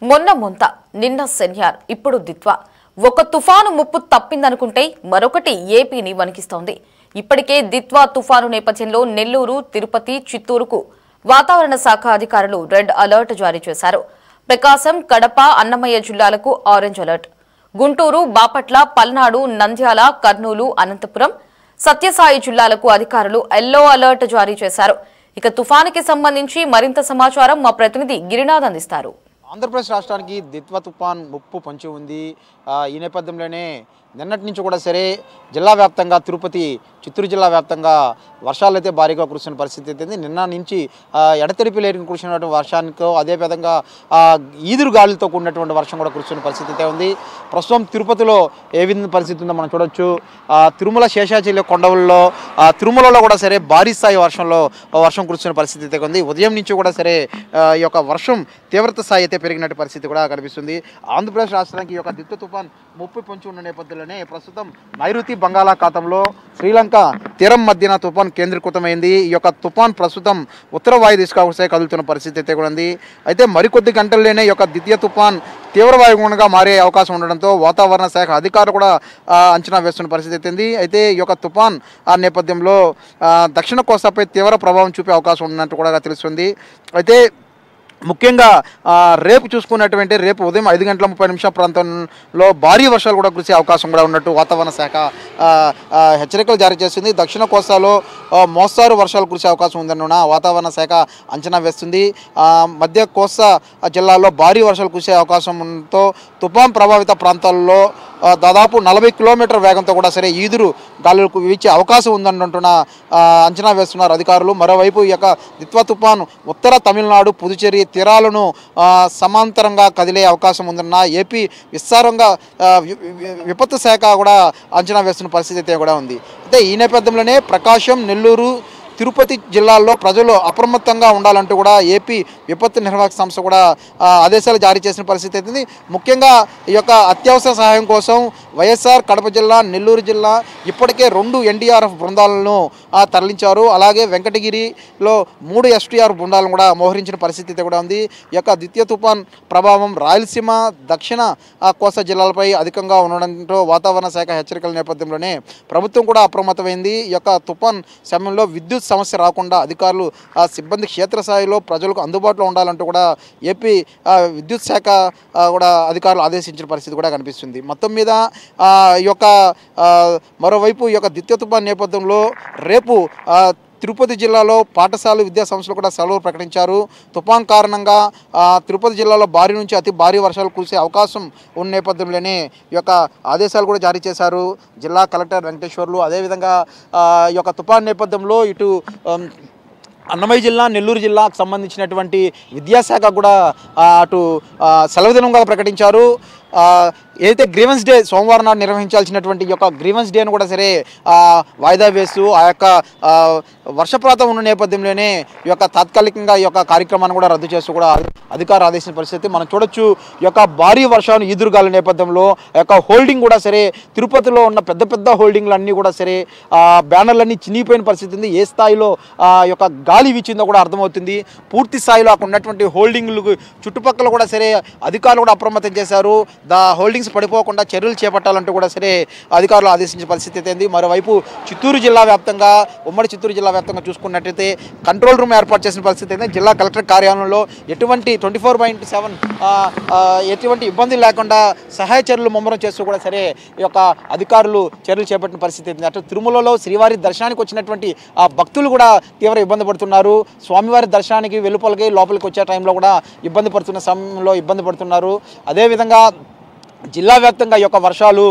మొన్న మొంత నిన్న సెన్యార్ ఇప్పుడు దిత్వా ఒక తుఫాను ముప్పు తప్పిందనుకుంటే మరొకటి ఏపీని వణికిస్తోంది. ఇప్పటికే దిత్వా తుఫాను నేపథ్యంలో నెల్లూరు, తిరుపతి, చిత్తూరుకు వాతావరణ శాఖ అధికారులు రెడ్ అలర్ట్ జారీ చేశారు. ప్రకాశం, కడప, అన్నమయ్య జిల్లాలకు ఆరెంజ్ అలర్ట్. గుంటూరు, బాపట్ల, పల్నాడు, నంద్యాల, కర్నూలు, అనంతపురం, సత్యసాయి జిల్లాలకు అధికారులు ఎల్లో అలర్ట్ జారీ చేశారు. ఇక తుఫానుకి సంబంధించి మరింత సమాచారం మా ప్రతినిధి గిరినాథ్ అందిస్తారు. ఆంధ్రప్రదేశ్ రాష్ట్రానికి దిత్వా తుఫాన్ ముప్పు పొంచి ఉంది. ఈ నేపథ్యంలోనే నిన్నటి నుంచి కూడా సరే జిల్లా వ్యాప్తంగా తిరుపతి, చిత్తూరు జిల్లా వ్యాప్తంగా వర్షాలు అయితే భారీగా కురుస్తున్న పరిస్థితి అయితే నిన్న నుంచి ఎడతెరిపి లేని కురిసినటువంటి వర్షానికి అదేవిధంగా ఈదురు గాలులతో కూడినటువంటి వర్షం కూడా కురుస్తున్న పరిస్థితి అయితే ఉంది. ప్రస్తుతం తిరుపతిలో ఏ విధంగా పరిస్థితి ఉందో మనం చూడొచ్చు. తిరుమల శేషాచల కొండవుల్లో తిరుమలలో కూడా సరే భారీ స్థాయి వర్షం కురుస్తున్న పరిస్థితి అయితే ఉంది. ఉదయం నుంచి కూడా సరే ఈ యొక్క వర్షం తీవ్రత స్థాయి అయితే పెరిగినట్టు పరిస్థితి కూడా కనిపిస్తుంది. ఆంధ్రప్రదేశ్ రాష్ట్రానికి ఈ యొక్క దిత్వా తుఫాన్ ముప్పు పొంచి ఉన్న నేపథ్యంలోనే ప్రస్తుతం నైరుతి బంగాళాఖాతంలో శ్రీలంక తీరం మధ్యన తుఫాన్ కేంద్రీకృతమైంది. ఈ యొక్క తుఫాన్ ప్రస్తుతం ఉత్తర వాయు దిశగా కదులుతున్న పరిస్థితి అయితే కూడా ఉంది. అయితే మరికొద్ది గంటల్లోనే ఈ యొక్క ద్వితీయ తుఫాన్ తీవ్ర వాయుగుండంగా మారే అవకాశం ఉండడంతో వాతావరణ శాఖ అధికారులు కూడా అంచనా వేస్తున్న పరిస్థితి అయితే అయితే ఈ యొక్క తుఫాన్ నేపథ్యంలో దక్షిణ కోస్తాపై తీవ్ర ప్రభావం చూపే అవకాశం ఉన్నట్టు కూడా తెలుస్తుంది. అయితే ముఖ్యంగా రేపు చూసుకున్నటువంటి రేపు ఉదయం 5:30 ప్రాంతంలో భారీ వర్షాలు కూడా కురిసే అవకాశం కూడా ఉన్నట్టు వాతావరణ శాఖ హెచ్చరికలు జారీ చేస్తుంది. దక్షిణ కోస్తాలో మోస్తారు వర్షాలు కురిసే అవకాశం ఉందన్న వాతావరణ శాఖ అంచనా వేస్తుంది. మధ్య కోస్తా జిల్లాల్లో భారీ వర్షాలు కురిసే అవకాశంతో తుఫాన్ ప్రభావిత ప్రాంతాల్లో దాదాపు 40 కిలోమీటర్ల వేగంతో కూడా సరే ఈదురు గాలులకు వీచే అవకాశం ఉందంటున్న అంచనా వేస్తున్నారు అధికారులు. మరోవైపు ఈ యొక్క దిత్వా తుఫాను ఉత్తర తమిళనాడు, పుదుచేరి తీరాలను సమాంతరంగా కదిలే అవకాశం ఉందన్న ఏపీ విస్తారంగా విపత్తు శాఖ కూడా అంచనా వేస్తున్న పరిస్థితి అయితే కూడా ఉంది. అయితే ఈ నేపథ్యంలోనే ప్రకాశం, నెల్లూరు, తిరుపతి జిల్లాల్లో ప్రజలు అప్రమత్తంగా ఉండాలంటూ కూడా ఏపీ విపత్తు నిర్వాహక సంస్థ కూడా ఆదేశాలు జారీ చేసిన పరిస్థితి అవుతుంది. ముఖ్యంగా ఈ యొక్క అత్యవసర సహాయం కోసం వైఎస్ఆర్ కడప జిల్లా, నెల్లూరు జిల్లా ఇప్పటికే 2 ఎన్డీఆర్ఎఫ్ బృందాలను తరలించారు. అలాగే వెంకటగిరిలో 3 ఎస్టీఆర్ బృందాలను కూడా మోహరించిన పరిస్థితి కూడా ఉంది. ఈ యొక్క ద్వితీయ తుఫాన్ ప్రభావం రాయలసీమ, దక్షిణ కోస్తా జిల్లాలపై అధికంగా ఉండడంతో వాతావరణ శాఖ హెచ్చరికల నేపథ్యంలోనే ప్రభుత్వం కూడా అప్రమత్తమైంది. ఈ యొక్క తుఫాన్ సమయంలో విద్యుత్ సమస్య రాకుండా అధికారులు సిబ్బంది క్షేత్రస్థాయిలో ప్రజలకు అందుబాటులో ఉండాలంటూ కూడా ఏపీ విద్యుత్ శాఖ కూడా అధికారులు ఆదేశించిన పరిస్థితి కూడా కనిపిస్తుంది. మొత్తం మీద ఈ యొక్క మరోవైపు ఈ యొక్క ద్వితీయ తుఫాన్ నేపథ్యంలో రేపు తిరుపతి జిల్లాలో పాఠశాల విద్యా సంస్థలు కూడా సెలవులు ప్రకటించారు. తుఫాన్ కారణంగా తిరుపతి జిల్లాలో భారీ నుంచి అతి భారీ వర్షాలు కురిసే అవకాశం ఉన్న నేపథ్యంలోనే ఈ యొక్క ఆదేశాలు కూడా జారీ చేశారు జిల్లా కలెక్టర్ వెంకటేశ్వర్లు. అదేవిధంగా ఈ యొక్క తుఫాన్ నేపథ్యంలో ఇటు అన్నమయ్య జిల్లా, నెల్లూరు జిల్లాకు సంబంధించినటువంటి విద్యాశాఖ కూడా అటు సెలవు దినంగా ప్రకటించారు. ఏదైతే గ్రీవెన్స్ డే సోమవారం నాడు నిర్వహించాల్సినటువంటి ఈ యొక్క గ్రీవెన్స్ డేను కూడా సరే వాయిదా వేస్తూ ఆ యొక్క వర్షపాతం ఉన్న నేపథ్యంలోనే ఈ యొక్క తాత్కాలికంగా ఈ యొక్క కార్యక్రమాన్ని కూడా రద్దు చేస్తూ కూడా అధికారులు ఆదేశించిన పరిస్థితి మనం చూడొచ్చు. ఈ యొక్క భారీ వర్షాలు ఈదురుగాల నేపథ్యంలో ఆ యొక్క హోల్డింగ్ కూడా సరే తిరుపతిలో ఉన్న పెద్ద పెద్ద హోల్డింగ్లు అన్నీ కూడా సరే బ్యానర్లన్నీ చినిగిపోయిన పరిస్థితి ఉంది. ఏ స్థాయిలో ఈ యొక్క గాలి వీచిందో కూడా అర్థమవుతుంది. పూర్తి స్థాయిలో అక్కడ ఉన్నటువంటి హోల్డింగ్లు చుట్టుపక్కల కూడా సరే అధికారులు కూడా అప్రమత్తం చేశారు. హోల్డింగ్స్ పడిపోకుండా చర్యలు చేపట్టాలంటూ కూడా సరే అధికారులు ఆదేశించిన పరిస్థితి అయితే. మరోవైపు చిత్తూరు జిల్లా వ్యాప్తంగా, ఉమ్మడి చిత్తూరు జిల్లా వ్యాప్తంగా చూసుకున్నట్టయితే కంట్రోల్ రూమ్ ఏర్పాటు చేసిన పరిస్థితి అయితే జిల్లా కలెక్టర్ కార్యాలయంలో ఎటువంటి 24/7 ఎటువంటి ఇబ్బంది లేకుండా సహాయ చర్యలు ముమ్మరం చేస్తూ కూడా సరే ఈ యొక్క అధికారులు చర్యలు చేపట్టిన పరిస్థితి అయితే. అటు తిరుమలలో శ్రీవారి దర్శనానికి వచ్చినటువంటి భక్తులు కూడా తీవ్ర ఇబ్బంది పడుతున్నారు. స్వామివారి దర్శనానికి వెలుపలికి లోపలికి వచ్చే టైంలో కూడా ఇబ్బంది పడుతున్న సమయంలో ఇబ్బంది పడుతున్నారు. అదేవిధంగా జిల్లా వ్యాప్తంగా ఈ యొక్క వర్షాలు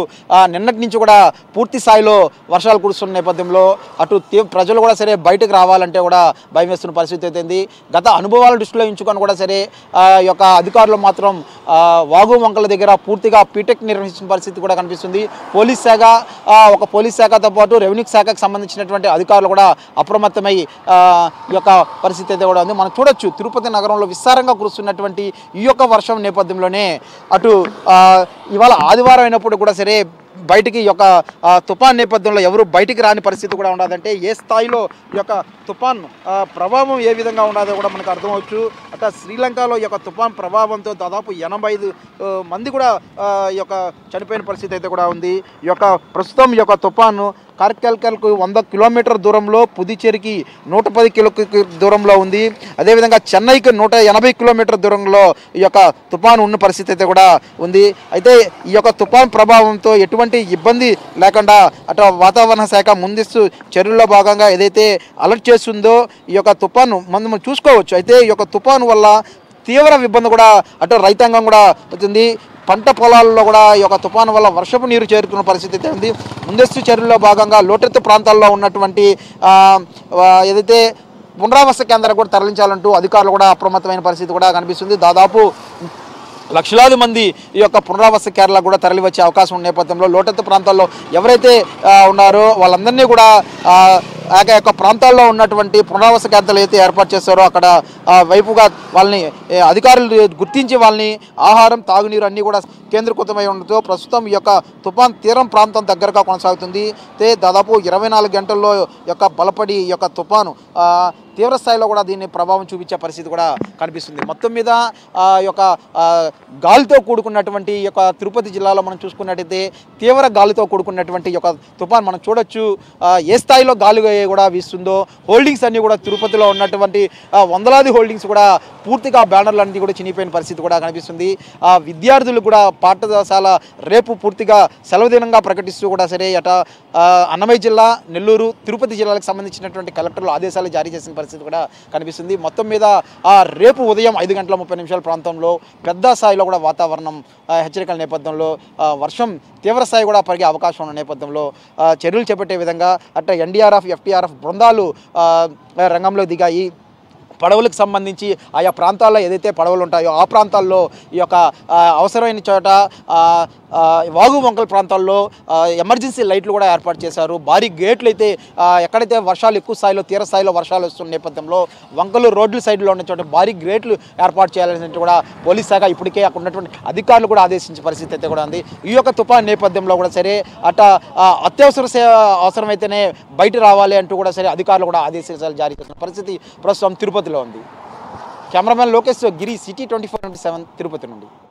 నిన్నటి నుంచి కూడా పూర్తి స్థాయిలో వర్షాలు కురుస్తున్న నేపథ్యంలో అటు ప్రజలు కూడా సరే బయటకు రావాలంటే కూడా భయం వేస్తున్న పరిస్థితి అయితే. గత అనుభవాల దృష్టిలో ఉంచుకొని కూడా సరే ఈ యొక్క అధికారులు మాత్రం వాగు వంకల దగ్గర పూర్తిగా పీటెక్ నిర్వహించిన పరిస్థితి కూడా కనిపిస్తుంది. పోలీస్ శాఖతో పాటు రెవెన్యూ శాఖకు సంబంధించినటువంటి అధికారులు కూడా అప్రమత్తమై ఈ యొక్క పరిస్థితి అయితే కూడా ఉంది. మనం చూడొచ్చు తిరుపతి నగరంలో విస్తారంగా కురుస్తున్నటువంటి ఈ యొక్క వర్షం నేపథ్యంలోనే అటు ఇవాళ ఆదివారం అయినప్పుడు కూడా సరే బయటికి ఈ యొక్క తుఫాన్ నేపథ్యంలో ఎవరు బయటికి రాని పరిస్థితి కూడా ఉండదంటే ఏ స్థాయిలో ఈ యొక్క తుఫాన్ ప్రభావం ఏ విధంగా ఉండదో కూడా మనకు అర్థమవచ్చు. అట్లా శ్రీలంకలో ఈ యొక్క తుఫాన్ ప్రభావంతో దాదాపు 85 మంది కూడా ఈ యొక్క చనిపోయిన పరిస్థితి అయితే కూడా ఉంది. ఈ యొక్క ప్రస్తుతం ఈ యొక్క తుఫాను కార్కల్కు 100 కిలోమీటర్ దూరంలో, పుదుచ్చేరికి 110 కిలోమీటర్ దూరంలో ఉంది. అదేవిధంగా చెన్నైకి 180 కిలోమీటర్ దూరంలో ఈ యొక్క తుఫాను ఉన్న పరిస్థితి అయితే కూడా ఉంది. అయితే ఈ యొక్క తుఫాన్ ప్రభావంతో ఎటువంటి ఇబ్బంది లేకుండా అటు వాతావరణ శాఖ ముందస్తు చర్యల్లో భాగంగా ఏదైతే అలర్ట్ చేస్తుందో ఈ యొక్క తుఫాను మనం చూసుకోవచ్చు. అయితే ఈ యొక్క తుఫాను వల్ల తీవ్ర ఇబ్బంది కూడా అటు రైతాంగం కూడా అవుతుంది. పంట పొలాల్లో కూడా ఈ యొక్క తుఫాను వల్ల వర్షపు నీరు చేరుకున్న పరిస్థితి అయితే ఉంది. ముందస్తు చర్యల్లో భాగంగా లోతట్టు ప్రాంతాల్లో ఉన్నటువంటి ఏదైతే పునరావాస కేంద్రాలకు కూడా తరలించాలంటూ అధికారులు కూడా అప్రమత్తమైన పరిస్థితి కూడా కనిపిస్తుంది. దాదాపు లక్షలాది మంది ఈ యొక్క పునరావాస కేంద్రాలకు కూడా తరలి వచ్చే అవకాశం ఉన్న నేపథ్యంలో లోతట్టు ప్రాంతాల్లో ఎవరైతే ఉన్నారో వాళ్ళందరినీ కూడా ఆ యొక్క ప్రాంతాల్లో ఉన్నటువంటి పునరావాస కేంద్రాలు అయితే ఏర్పాటు చేస్తారో అక్కడ వైపుగా వాళ్ళని అధికారులు గుర్తించి వాళ్ళని ఆహారం, తాగునీరు అన్నీ కూడా కేంద్రీకృతమై ఉండటంతో ప్రస్తుతం ఈ యొక్క తుఫాన్ తీరం ప్రాంతం దగ్గరగా కొనసాగుతుంది. దాదాపు 24 గంటల్లో యొక్క బలపడి ఈ యొక్క తుఫాను తీవ్ర స్థాయిలో కూడా దీన్ని ప్రభావం చూపించే పరిస్థితి కూడా కనిపిస్తుంది. మొత్తం మీద ఈ యొక్క గాలితో కూడుకున్నటువంటి ఈ యొక్క తిరుపతి జిల్లాలో మనం చూసుకున్నట్టయితే తీవ్ర గాలితో కూడుకున్నటువంటి ఈ యొక్క తుఫాన్ మనం చూడొచ్చు. ఏ స్థాయిలో గాలి కూడా వీస్తుందో హోల్డింగ్స్ అన్నీ కూడా తిరుపతిలో ఉన్నటువంటి వందలాది హోల్డింగ్స్ కూడా పూర్తిగా బ్యానర్లు అన్నీ కూడా చినిగిపోయిన పరిస్థితి కూడా కనిపిస్తుంది. విద్యార్థులు కూడా పాఠశాల రేపు పూర్తిగా సెలవు దినంగా ప్రకటిస్తూ కూడా సరే అన్నమయ్య జిల్లా, నెల్లూరు, తిరుపతి జిల్లాలకు సంబంధించినటువంటి కలెక్టర్లు ఆదేశాలు జారీ చేసిన పరిస్థితి కూడా కనిపిస్తుంది. మొత్తం మీద రేపు ఉదయం 5:30 ప్రాంతంలో పెద్ద స్థాయిలో కూడా వాతావరణం హెచ్చరికల నేపథ్యంలో వర్షం తీవ్ర స్థాయి కూడా పెరిగే అవకాశం ఉన్న నేపథ్యంలో చర్యలు చేపట్టే విధంగా అట్లా ఎన్డీఆర్ఎఫ్, ఎఫ్టీఆర్ఎఫ్ బృందాలు రంగంలో దిగాయి. పడవలకు సంబంధించి ఆయా ప్రాంతాల్లో ఏదైతే పడవలు ఉంటాయో ఆ ప్రాంతాల్లో ఈ యొక్క అవసరమైన చోట వాగు వంకల ప్రాంతాల్లో ఎమర్జెన్సీ లైట్లు కూడా ఏర్పాటు చేశారు. భారీ గేట్లు అయితే ఎక్కడైతే వర్షాలు ఎక్కువ స్థాయిలో తీవ్ర స్థాయిలో వర్షాలు వస్తున్న నేపథ్యంలో వంకలు రోడ్ల సైడ్లో ఉన్న చోట భారీ గేట్లు ఏర్పాటు చేయాలని కూడా పోలీస్ శాఖ ఇప్పటికే అక్కడ ఉన్నటువంటి అధికారులు కూడా ఆదేశించే పరిస్థితి అయితే కూడా ఉంది. ఈ యొక్క తుఫాన్ నేపథ్యంలో కూడా సరే అత్యవసర అవసరమైతేనే బయట రావాలి అంటూ కూడా సరే అధికారులు కూడా ఆదేశాలు జారీ చేసిన పరిస్థితి ప్రస్తుతం తిరుపతిలో ఉంది. కెమెరామెన్ లోకేష్ గిరి, సిటీ 24/7 తిరుపతి నుండి.